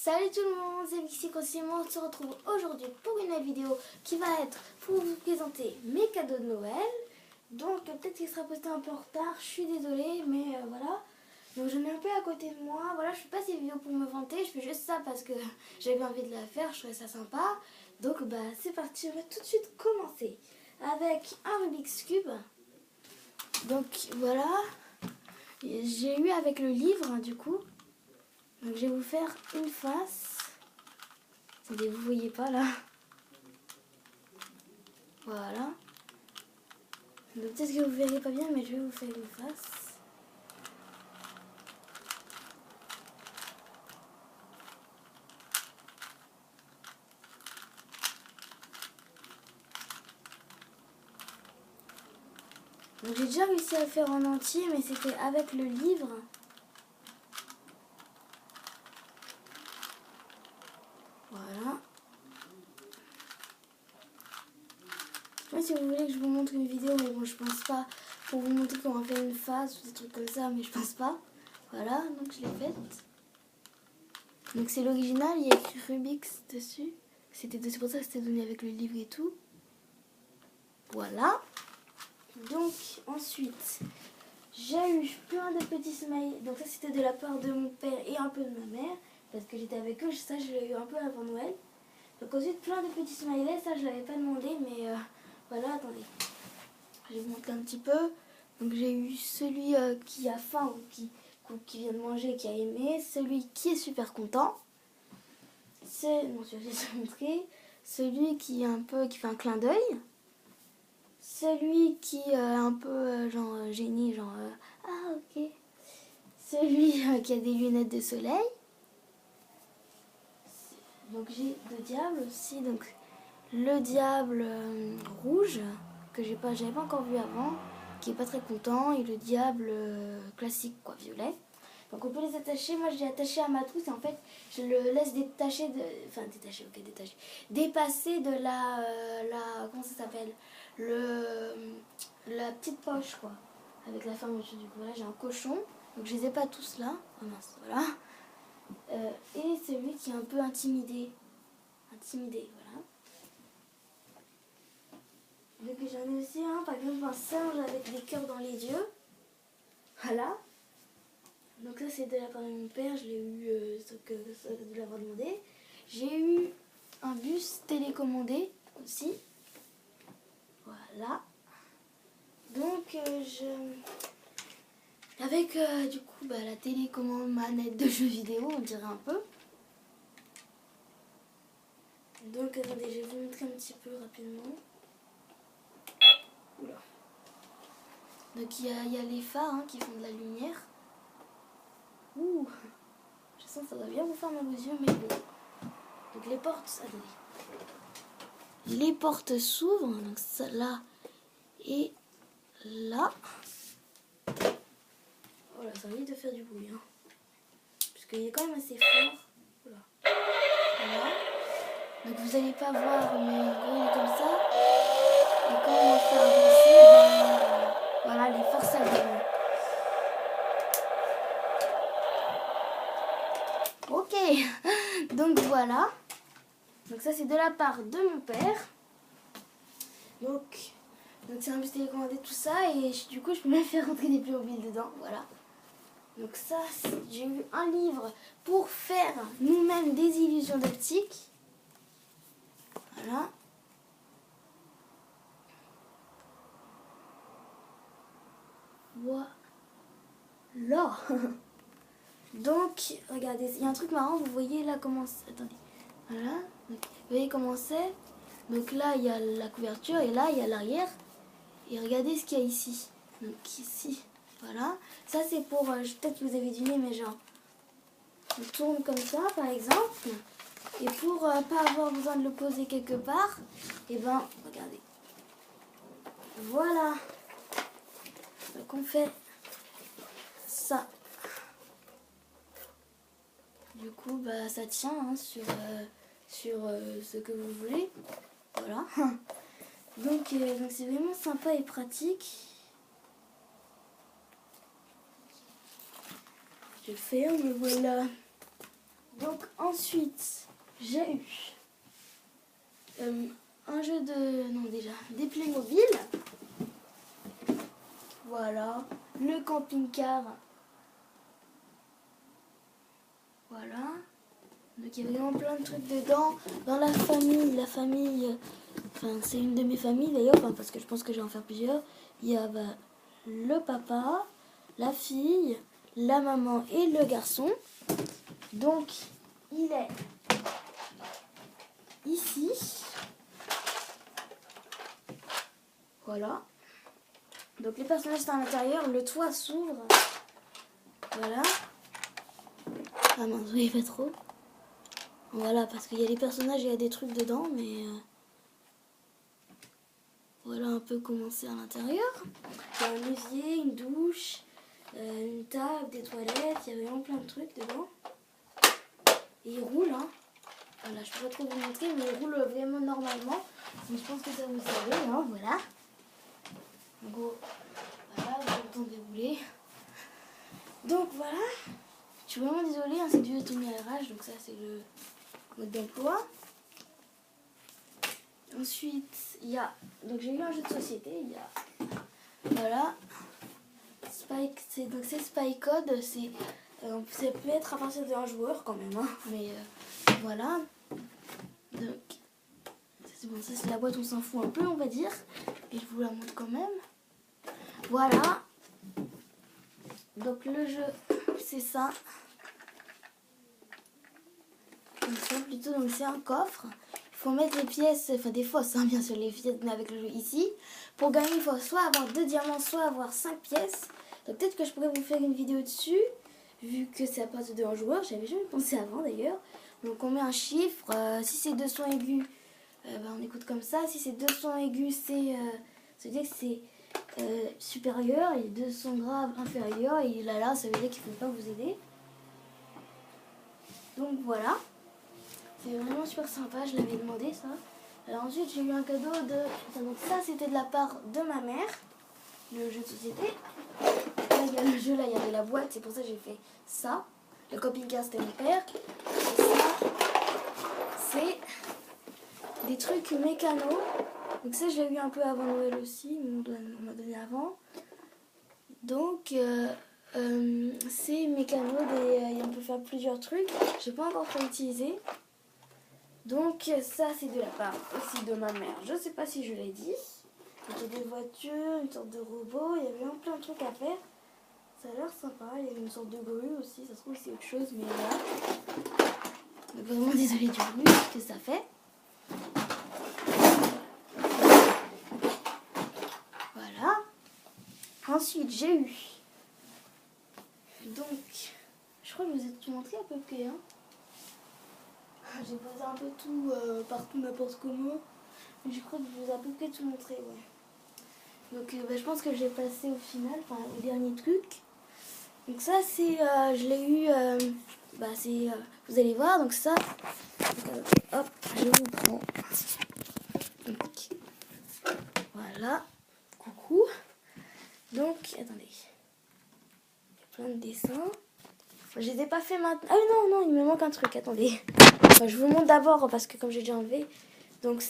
Salut tout le monde, c'est Vixie Crossimo. On se retrouve aujourd'hui pour une nouvelle vidéo qui va être pour vous présenter mes cadeaux de Noël. Donc peut-être qu'il sera posté un peu en retard, je suis désolée, mais voilà. Donc j'en ai un peu à côté de moi. Voilà, je fais pas ces vidéos pour me vanter, je fais juste ça parce que j'avais envie de la faire, je trouvais ça sympa. Donc bah c'est parti, on va tout de suite commencer avec un Rubik's Cube. Donc voilà, j'ai eu avec le livre du coup. Donc je vais vous faire une face. Attendez, vous voyez pas là. Voilà. Donc peut-être que vous verrez pas bien, mais je vais vous faire une face. Donc j'ai déjà réussi à le faire en entier, mais c'était avec le livre. Voilà. Je sais pas si vous voulez que je vous montre une vidéo, mais bon, je pense pas. Pour vous montrer comment faire une face ou des trucs comme ça, mais je pense pas. Voilà, donc je l'ai faite. Donc c'est l'original, il y a écrit Rubik's dessus. C'est pour ça que c'était donné avec le livre et tout. Voilà. Donc ensuite, j'ai eu plein de petits smileys. Donc ça c'était de la part de mon père et un peu de ma mère. Parce que j'étais avec eux, ça je l'ai eu un peu avant Noël. Donc ensuite plein de petits smileys, ça je l'avais pas demandé, mais voilà, attendez. Je vais vous montrer un petit peu. Donc j'ai eu celui qui a faim ou qui vient de manger et qui a aimé. Celui qui est super content. C'est, non, je vais vous montrer. Celui qui est un peu, qui fait un clin d'œil. Celui qui est un peu genre génie, genre ah ok. Celui qui a des lunettes de soleil. Donc j'ai deux diables aussi. Donc le diable rouge que j'avais pas encore vu avant, qui est pas très content, et le diable classique quoi, violet. Donc on peut les attacher. Moi je l'ai attaché à ma trousse et en fait je le laisse détacher de, enfin détacher, ok, détacher, dépasser de la comment ça s'appelle, la petite poche quoi, avec la fermeture. Du coup voilà, j'ai un cochon, donc je les ai pas tous là. Oh mince, voilà. Et celui qui est un peu intimidé, voilà. Donc j'en ai aussi un, par exemple un singe avec des cœurs dans les yeux. Voilà. Donc ça c'est de la part de mon père, je l'ai eu de l'avoir demandé. J'ai eu un bus télécommandé aussi. Voilà. Donc avec du coup la télécommande manette de jeux vidéo, on dirait un peu. Donc attendez, je vais vous montrer un petit peu rapidement. Oula. Donc il y a les phares qui font de la lumière. Ouh, je sens que ça doit bien vous faire mal aux yeux, mais bon. Donc les portes, attendez. Les portes s'ouvrent, donc ça là et là. Voilà, ça envie de faire du bruit. Parce qu'il est quand même assez fort. Voilà. Voilà. Donc vous n'allez pas voir, mais en gros il est comme ça. Et quand on va faire avancer, voilà, les forces à vivre. Ok, donc voilà. Donc ça c'est de la part de mon père. Donc c'est un bus télécommandé, tout ça, et du coup je peux même faire rentrer des Playmobil dedans, voilà. Donc ça, j'ai eu un livre pour faire nous-mêmes des illusions d'optique. Voilà. Voilà. Donc, regardez, il y a un truc marrant, vous voyez là comment... Attendez. Voilà. Donc, vous voyez comment c'est. Donc là, il y a la couverture et là, il y a l'arrière. Et regardez ce qu'il y a ici. Donc ici, voilà. Ça, c'est pour... peut-être que vous avez deviné, mais genre... On tourne comme ça, par exemple. Et pour pas avoir besoin de le poser quelque part, et ben, regardez. Voilà. Donc on fait ça. Du coup, ça tient sur ce que vous voulez. Voilà. Donc c'est vraiment sympa et pratique. Je ferme, voilà. Donc ensuite, j'ai eu un jeu de... Non déjà, des Playmobil. Voilà, le camping-car. Voilà. Donc il y a vraiment plein de trucs dedans. Dans la famille, enfin c'est une de mes familles d'ailleurs, enfin, parce que je pense que je vais en faire plusieurs. Il y a le papa, la fille, la maman et le garçon. Donc il est ici. Voilà. Donc les personnages sont à l'intérieur, le toit s'ouvre. Voilà. Ah mince, oui, pas trop. Voilà, parce qu'il y a les personnages et il y a des trucs dedans, mais voilà un peu comment c'est à l'intérieur. Il y a un évier, une douche, une table, des toilettes, il y a vraiment plein de trucs dedans. Et il roule, hein. Voilà, je peux pas trop vous montrer, mais il roule vraiment normalement. Mais je pense que ça vous savez, hein, voilà. En gros, voilà, vous avez le temps de dérouler. Donc voilà, je suis vraiment désolée, hein, c'est dû à ton RH, donc ça c'est le mode d'emploi. Ensuite, il y a, donc j'ai eu un jeu de société, il y a, voilà, Spike, donc c'est Spy Code, ça peut être à partir d'un joueur quand même, hein, mais voilà. Donc, c'est bon, ça c'est la boîte, on s'en fout un peu, on va dire, et je vous la montre quand même. Voilà. Donc le jeu, c'est ça. Donc ça plutôt, donc c'est un coffre. Il faut mettre les pièces, enfin des fausses, hein, bien sûr, les pièces avec le jeu ici. Pour gagner, il faut soit avoir 2 diamants, soit avoir 5 pièces. Donc peut-être que je pourrais vous faire une vidéo dessus, vu que c'est à partir d'un joueur. J'avais jamais pensé avant d'ailleurs. Donc on met un chiffre. Si c'est 2 sons aigus, on écoute comme ça. Si c'est 2 sons aigus, ça veut dire que c'est supérieur. Et 2 sons graves, inférieurs. Et là, ça veut dire qu'il ne faut pas vous aider. Donc voilà. C'est vraiment super sympa, je l'avais demandé ça. Alors ensuite j'ai eu un cadeau de... Donc ça c'était de la part de ma mère, le jeu de société. Là il y a le jeu, là il y avait la boîte, c'est pour ça que j'ai fait ça. Le camping-car c'était mon père. Et ça c'est des trucs mécano. Donc ça je l'ai eu un peu avant Noël aussi, on m'a donné avant. Donc c'est mécano, on peut faire plusieurs trucs. J'ai pas encore fait utiliser. Donc ça c'est de la part aussi de ma mère, je sais pas si je l'ai dit. C'était des voitures, une sorte de robot, il y avait vraiment plein de trucs à faire. Ça a l'air sympa, il y avait une sorte de grue aussi, ça se trouve c'est autre chose, mais voilà. Donc vraiment désolée du bruit que ça fait. Voilà. Ensuite j'ai eu, donc je crois que je vous ai tout montré à peu près, hein. J'ai posé un peu tout partout, n'importe comment. Mais je crois que je vous ai à peu près tout montré, ouais. Donc je pense que j'ai passé au final, enfin au dernier truc. Donc ça c'est, je l'ai eu, vous allez voir, donc ça, hop, je vous prends. Donc, voilà, coucou. Donc, attendez, il y a plein de dessins. Je les ai pas fait maintenant. Ah non, il me manque un truc, attendez. Enfin, je vous montre d'abord parce que comme j'ai déjà enlevé. Donc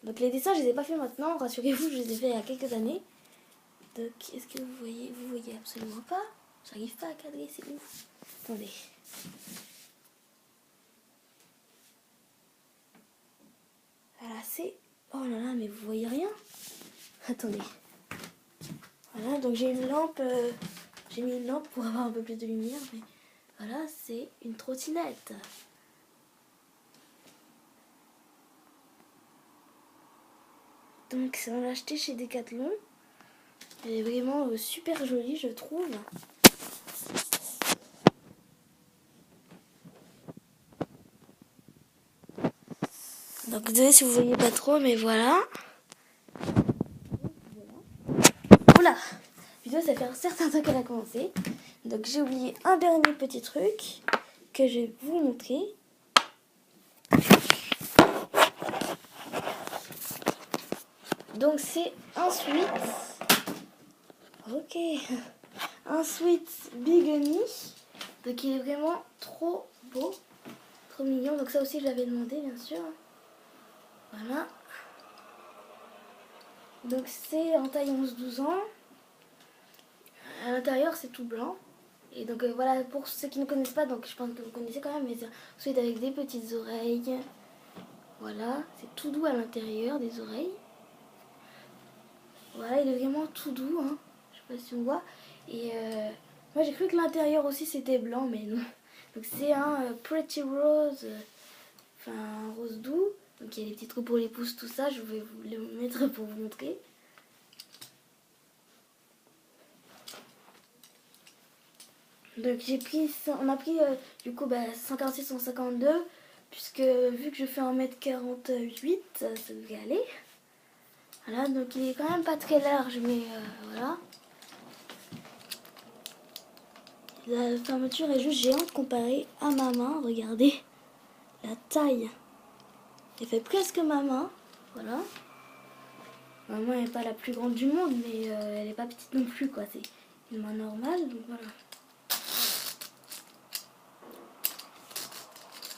donc les dessins, je les ai pas fait maintenant. Rassurez-vous, je les ai fait il y a quelques années. Donc, est-ce que vous voyez? Vous voyez absolument pas. J'arrive pas à cadrer, c'est ouf. Attendez. Voilà, c'est... Oh là là, mais vous voyez rien? Attendez. Voilà, donc j'ai une lampe... J'ai mis une lampe pour avoir un peu plus de lumière, mais voilà, c'est une trottinette. Donc on l'a acheté chez Decathlon. Elle est vraiment super jolie, je trouve. Donc désolé si vous voyez pas trop, mais voilà. Oula, la vidéo ça fait un certain temps qu'elle a commencé. Donc j'ai oublié un dernier petit truc que je vais vous montrer. Donc c'est un sweat. Ok. Un sweat Bigamy. Donc il est vraiment trop beau, trop mignon. Donc ça aussi je l'avais demandé bien sûr. Voilà. Donc c'est en taille 11-12 ans. À l'intérieur c'est tout blanc. Et donc voilà, pour ceux qui ne connaissent pas, donc je pense que vous connaissez quand même, mais c'est ensuite avec des petites oreilles. Voilà, c'est tout doux à l'intérieur des oreilles. Voilà, il est vraiment tout doux, hein. Je sais pas si on voit. Et moi j'ai cru que l'intérieur aussi c'était blanc, mais non. Donc c'est un Pretty Rose, enfin un rose doux. Donc il y a les petits trous pour les pouces, tout ça. Je vais vous le mettre pour vous montrer. Donc on a pris du coup 146-152, puisque vu que je fais 1m48, ça devait aller. Voilà, donc il est quand même pas très large, mais voilà. La fermeture est juste géante comparée à ma main, regardez la taille. Elle fait presque ma main, voilà. Ma main n'est pas la plus grande du monde, mais elle n'est pas petite non plus, quoi. C'est une main normale, donc voilà.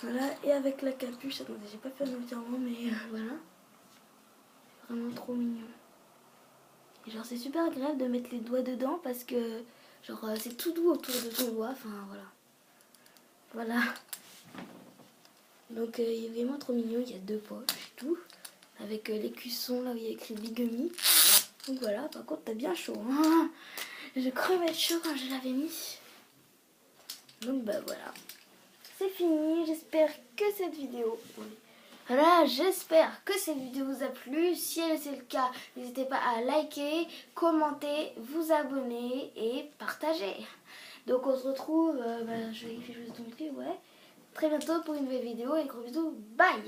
Voilà, et avec la capuche, attendez, j'ai pas fait un entièrement, mais voilà. Vraiment trop mignon. Et genre, c'est super agréable de mettre les doigts dedans parce que, genre, c'est tout doux autour de ton doigt, enfin voilà. Voilà. Donc, il est vraiment trop mignon, il y a 2 poches et tout. Avec l'écusson là où il y a écrit Bigamy. Donc voilà, par contre, t'as bien chaud. Hein, je crevais de chaud quand je l'avais mis. Donc bah voilà. C'est fini, j'espère que cette vidéo... Voilà, j'espère que cette vidéo vous a plu. Si c'est le cas, n'hésitez pas à liker, commenter, vous abonner et partager. Donc on se retrouve, je vais juste vous montrer, ouais, très bientôt pour une nouvelle vidéo et gros bisous, bye.